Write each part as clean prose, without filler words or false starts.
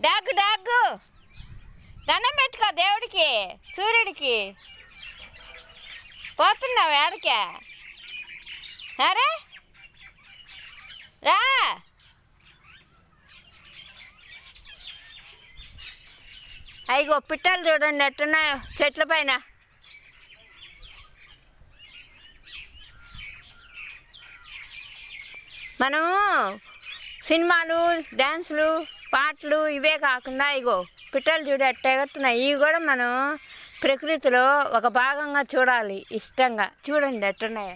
డాగ్గు డాగ్గు దండం పెట్టుకో దేవుడికి సూర్యుడికి. పోతున్నావు ఏడకే? అరే రా. అయిగో పిట్టలు చూడండి ఎట్టున్నాయో చెట్ల పైన. మనము సినిమాలు డ్యాన్సులు పాటలు ఇవే కాకుండా ఇగో పిట్టలు చూడ ఎట్ట ఎగురుతున్నాయి. ఇవి కూడా మనం ప్రకృతిలో ఒక భాగంగా చూడాలి ఇష్టంగా. చూడండి ఎట్టున్నాయి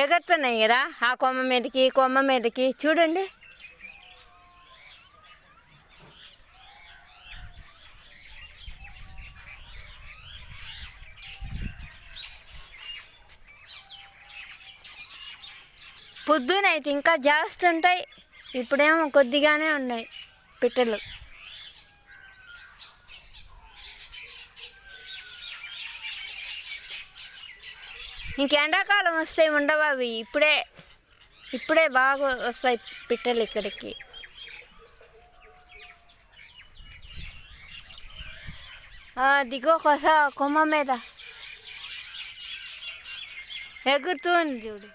ఎగురుతున్నాయి కదా, ఆ కొమ్మ మీదకి ఈ కొమ్మ మీదకి చూడండి. పొద్దునైతే ఇంకా జాస్తి ఉంటాయి, ఇప్పుడేమో కొద్దిగానే ఉన్నాయి పిట్టలు. ఇంకెండాకాలం వస్తాయి ఉండవు అవి. ఇప్పుడే బాగా వస్తాయి పిట్టలు ఇక్కడికి. దిగో కొస కొమ్మ మీద ఎగురుతూ ఉంది చూడు.